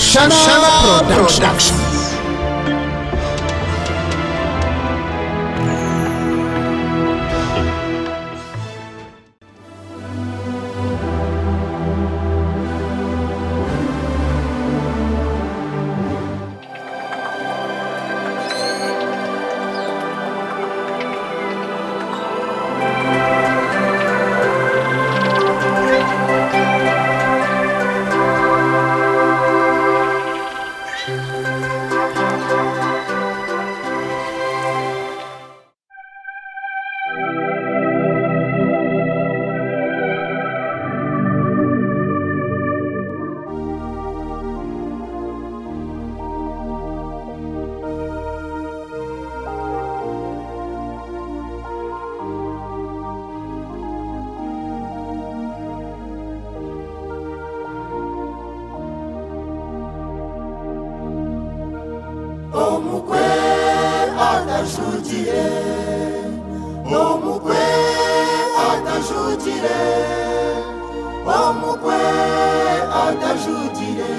Sushana Productions. Omukwe atajugire, omukwe atajugire, omukwe atajugire,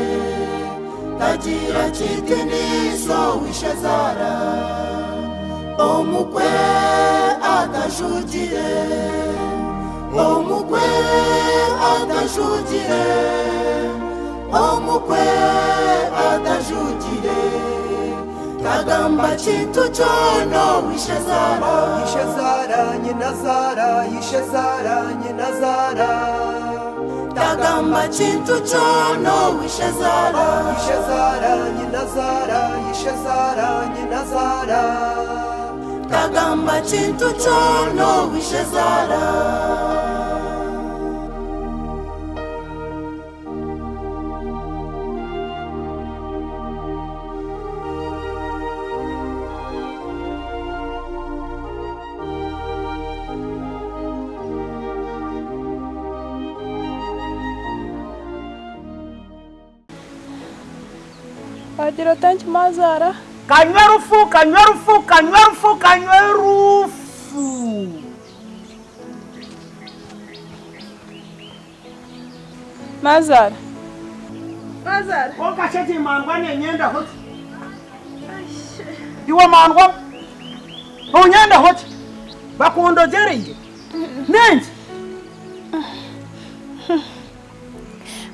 tagira chitiniso wishazara. Omukwe atajugire, omukwe atajugire, omukwe atajugire. Kagamba chintu chono wishazara, Yishazara, Nyinazara, Yishazara, Nyinazara. Kagamba chintu chono wishazara, Yishazara, Nyinazara, Yishazara, Nyinazara. Kagamba chintu chono wishazara. Agira tanto mazara. Kanywerufu, kanywerufu, kanywerufu, kanywerufu. Mazara. Mazara. Oka cheti mangwa nyenda hoti. Iwa mangwa. Onyenda hoti. Bakundo jeri. Nenji.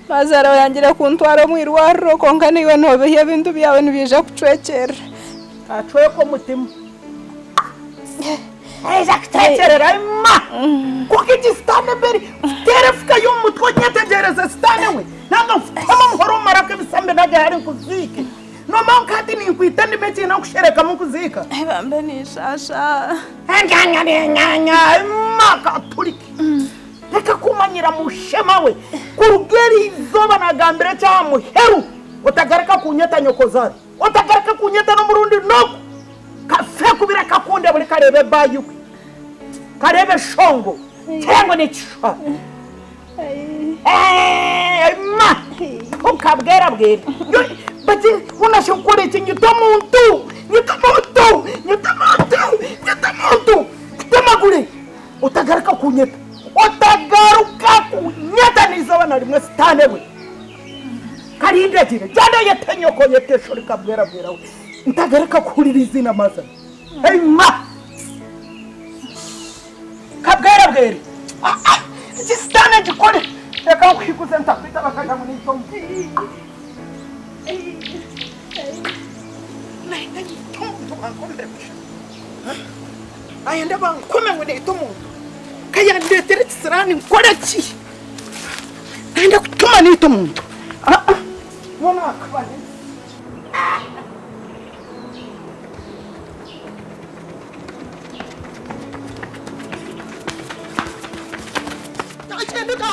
Mazara yangira kuntwara mwirwaro konka niwe ntobe bintu byawe nibije kucwekera. Atweko mutima. Eza kutekerera ima. Kuki stane beri. Terefika y'umutwe nyetegereza stane we. Nanga kama muhoro maraka bisambe naje hari kuziki. No mankati ni kwitani beti na kushereka mu kuzika. Bambe ni shasha. Nyanya ima katuliki. Reka kumanyira mushema we kurugeri izoba nagambira cya muheru utagarika kunyeta nyokozari utagarika kunyeta no murundi noko kafe kubira kakunde buri karebe bayu karebe shongo cyangwa ne cishwa ma ukabwera bwera bati unashukure ikinyuta muntu temagure utagarika kunyeta otagaruka kunyeta nizoba na rimwe stane we karinde jire jana yetenyoko yeteshori kabwera bwera we ntagaruka kurira izina maza hey ma kabwera bwera iki stane gikore reka kwikuze ntafita bakaja mu nito naenda nito bankombe ayende bankome mu nito muntu kaya ndetere tsirani nkoreki naenda kutuma nito muntu mwana akabane Yachenduka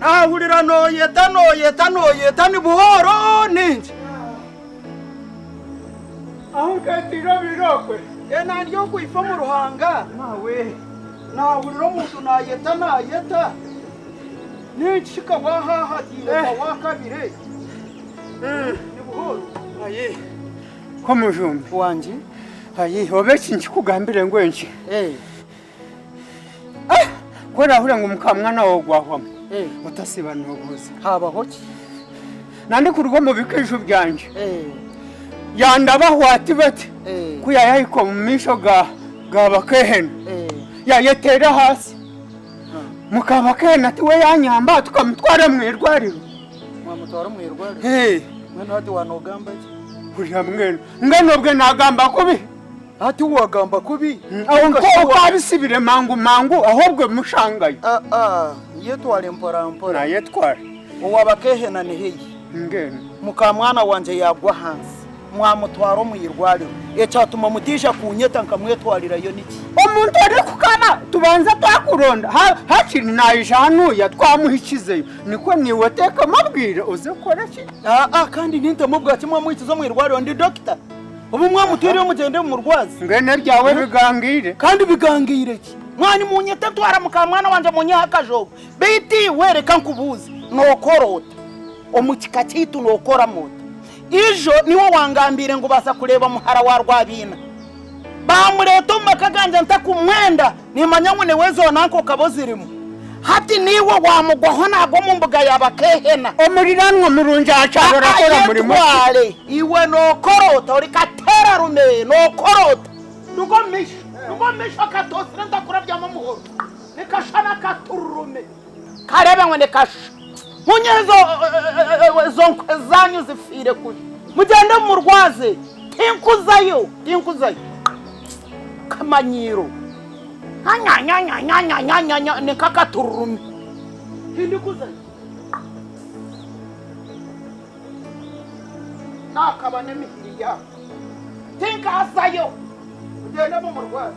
Nahurira noyeta ni buhoro ninje. Aho katira birokwe. Ena ndiyo kuifa mu ruhanga. Nawe. Nahurira umuntu nayeta. Ninshika wahahatira wakabire. Ni buhoro. Aye. Ko mujumbi Wanje. aye obeki nkikugambire ngwenki Eh. Kwera hura ngo mukamwana wo gwahwamo Eh. utasiba noguza Habaho ki? nandi kurugo mu bikisho byanje Eh. yandabahwati bati Eh. kuyayiko mu misho gabakehene yayetera hasi mukabakehene ati we yanyamba tukamutwara mu irwariro Mwamutwara mu irwariro. Mwana hadi wanogamba ki? Kuriya mwene nganobwe nagamba kubi Hati wagamba kubi. aho ko kabisibire mangu ahubwo mushangaye Yetwale mpora. nayetwara Uwabakehena ni heyi. ngene Mukamwana wanje yagwa hansi. Mwamutwara mu irwariro. Ecatuma mutisha kunyeta nkamwetwarira yo niki? umuntu ari kukana tubanza twakuronda hakiri nayijanuye twamuhikizeyo niko niwe teka mabwire uze kora ki Kandi ninte mubwa kimwe muhitizo mu irwariro ndi doctor. Ubu mwamutwiriye mugende mu rwazi. ngene ryawe bigangire Kandi bigangire ki? Mwani munyeta twara mukamwana wanje munyakajogo. Biti wereka nkubuze. Nokorota. Omukika kitu nokora moto. Ijo niwo wangambire ngo basa kureba muhara wa rwabina. Bamureto makaganja ntakumwenda nimanyamwe newezo nanko kabozirimo. Hati niwo wamugwaho nago mu mbuga yabakehena. omuriranwa murunja acabora kora muri Twale iwe nokorota uri katera rume nokorota. Nugomisha katosira ndakurabya mu muhoro. Nikashana katurume. Karebe ngo nekasha. Munyezo zonkwe zanyu zifire kuri. Mugende mu rwaze. Tinkuzayo. Kamanyiro. Nya nekakaturumi. Tindikuzayo. Nakabane mihiri ya. Tinkazayo. Mugende mu rwaze.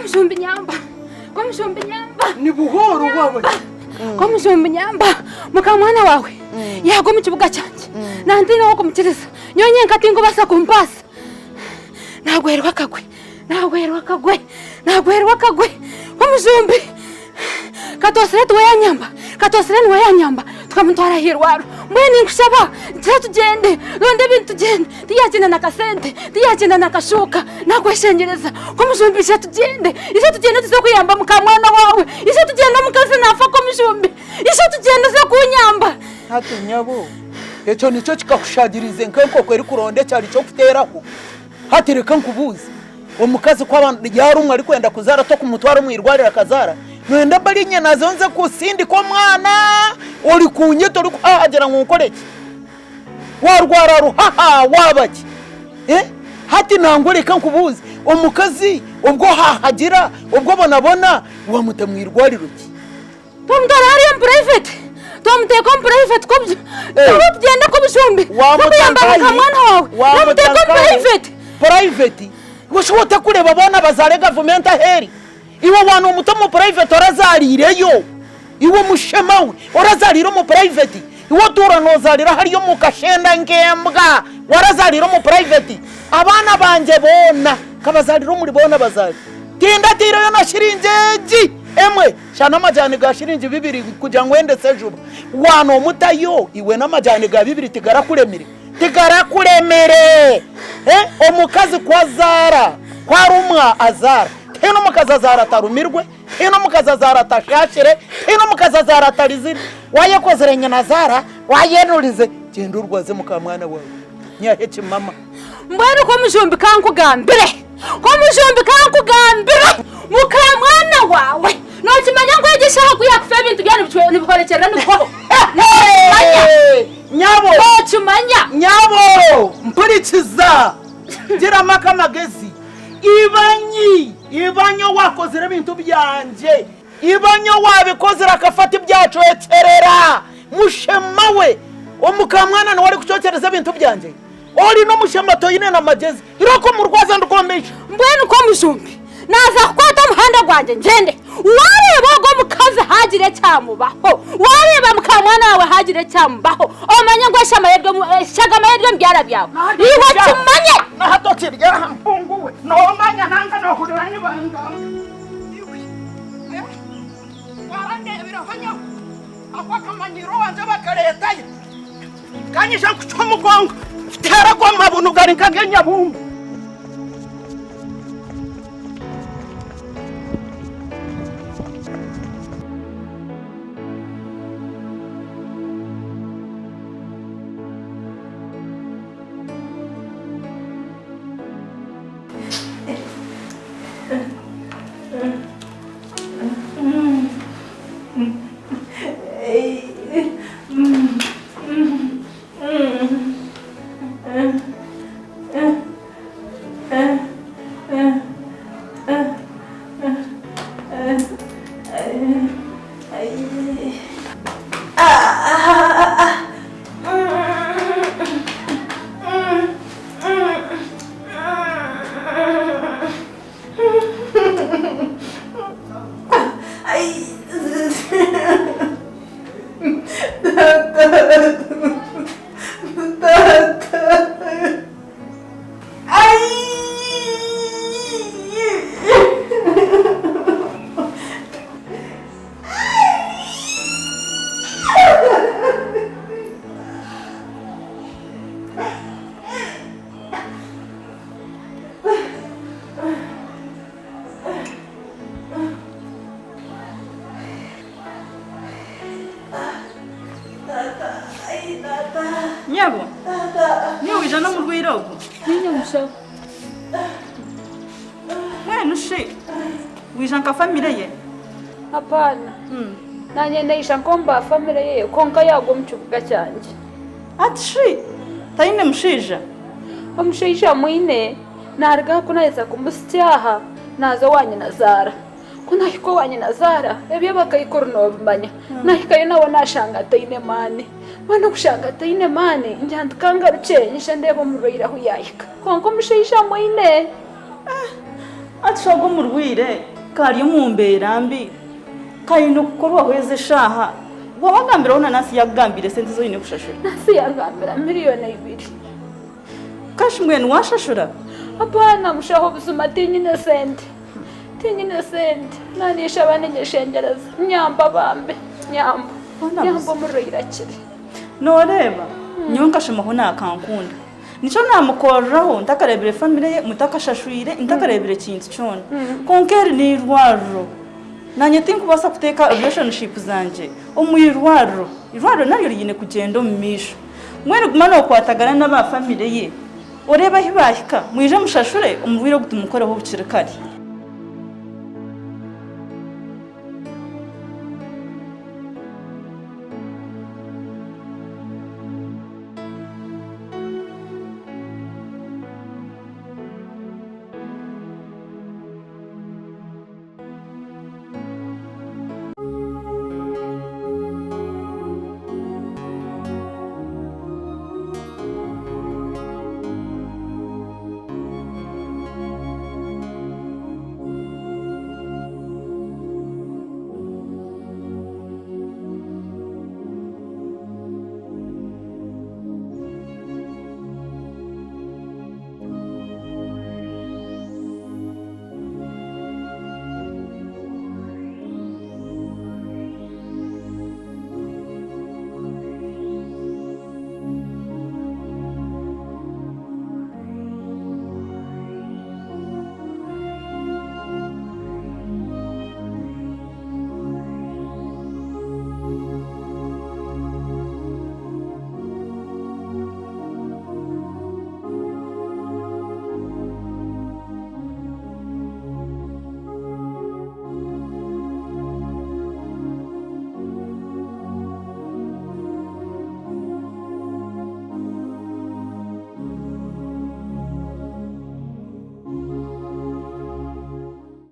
Mushumbi nyamba. Kwa Mushumbi nyamba. Ni buhoro wawe. Kwa Mushumbi nyamba. Mukamwana wawe. Yago mu kibuga cyanje. Nandi no kumukiriza. Nyonye nkati ngo basa kumpasa. Nagwerwa kagwe. Kwa Mushumbi. Katosere tuwe yanyamba. Tukamutwara hirwaro. Mwene nkushaba. Tugende. Londe bintu tugende. Tiyagenda nakasente. Tiyagenda nakashuka. Nakweshengereza. Kwa Mushumbi isha tugende tuza kuyamba mukamwana wawe. Isha tugenda mukaze nafa kwa Mushumbi. Isha tugenda za kunyamba. Hati nyabo. Echo nico kikakushagirize nkanko kweri kuronde cyari cyo kuteraho. Hati reka nkubuze. Omukazi kwa yarumwe ari kwenda kuzara to kumutwara mwirwarira akazara. Mwenda bari nyana zonze kusindi kwa mwana uri kunyeto uri kuhagera nkukoreke warwara ruhaha wabaki hati nangoreka nkubuze omukazi ubwo hahagira ubwo bonabona wamutamwirwariro ki Tomdara ari private tomteko private ko tugenda ko Mushumbi wamutamba mwana wawe tomteko private gushota kureba bona bazare government aheri iwe wana umutomo private orazarireyo iwe mushemawe orazarira mu private iwe turanozarira hariyo mu kashenda ngembwa warazarira mu private abana banje bona kabazarira muri bona bazari tinda tiro yo na shirinjeji emwe shana majane ga shirinji 2 kuja ngwende sejuba wano mutayo iwe na majane ga 2 tigara kuremere omukazi kwa zara kwa rumwa azara hino mukazazara tarumirwe hino mukazazara tashashire hino mukazazara tarizira wayekozerenya nazara wayenurize genda urwaze mukamwana wawe nyaheke mama mbwene ko Mushumbi kankugambire mukamwana wawe no kimanya ngo yagishaho kuyakufa ibintu byane bihorekera niko nyabo kimanya nyabo mpurikiza gira maka magezi ibanyo wakozera ibintu byanje ibanyo wabikozera akafata ibyacu ecerera mushemawe omukamwana no wari kucocereza ibintu byanje ori no mushema toyine na magezi iroko murwaza ndukomesha mbwene ko Mushumbi naza kwata muhanda gwanje ngende wareba go mukaze hagire cyamubaho wareba mukamwana wawe hagire cyamubaho omanya ngo shamayedwe mbyara byawe iwe kimanye na hato kirya mpunguwe no manya nanga no kudurani banga warande birafanyo akwakamanyiro wanje bakaretaye kanyisha kuchomugongo tera kwa mabunu gari kagenya bumbu Nyabo, niyo wijana mu rwirogo. Niyo mushaho. Mwene ushi, wijanka famile ye? Hapana. Nanye ndaisha nkomba famile ye konka yago mu kibuga cyanje. Ati shi, tayine mushija. Omushaija mwine narga kunaweza kumusyaha naza wanye nazara. Kunahiko wanye nazara ebyo bakayikora nobimanya. Nahikayo nawe nashanga tayine mane. Wana kushanga tayine mane njandikanga rucenye ndebo murira huyayika. Konko mushaija mwine. atshogo murwire kari mumberambi kayino kukorwa hweze shaha wabagambira ona nasi yagambire sente zo yine kushashura nasi yagambira miliyoni 2 kashi mwene washashura hapana mushaho buzima tinyine sente nanisha abanengeshengereza nyamba bambe nyamba murira kiri noreba nyonka shimaho nakankunda nico namukoraho ntakarebere family ye mutakashashwire ntakarebere kintu cyone konkeri ni rwaro nanye tinkubasa kuteka relationship zanje omuyirwaro naryo yine kugenda mu misho mwene gumana kwatagana n'aba family ye oreba hibahika mwije mushashure umubwire gutumukoraho bukirikari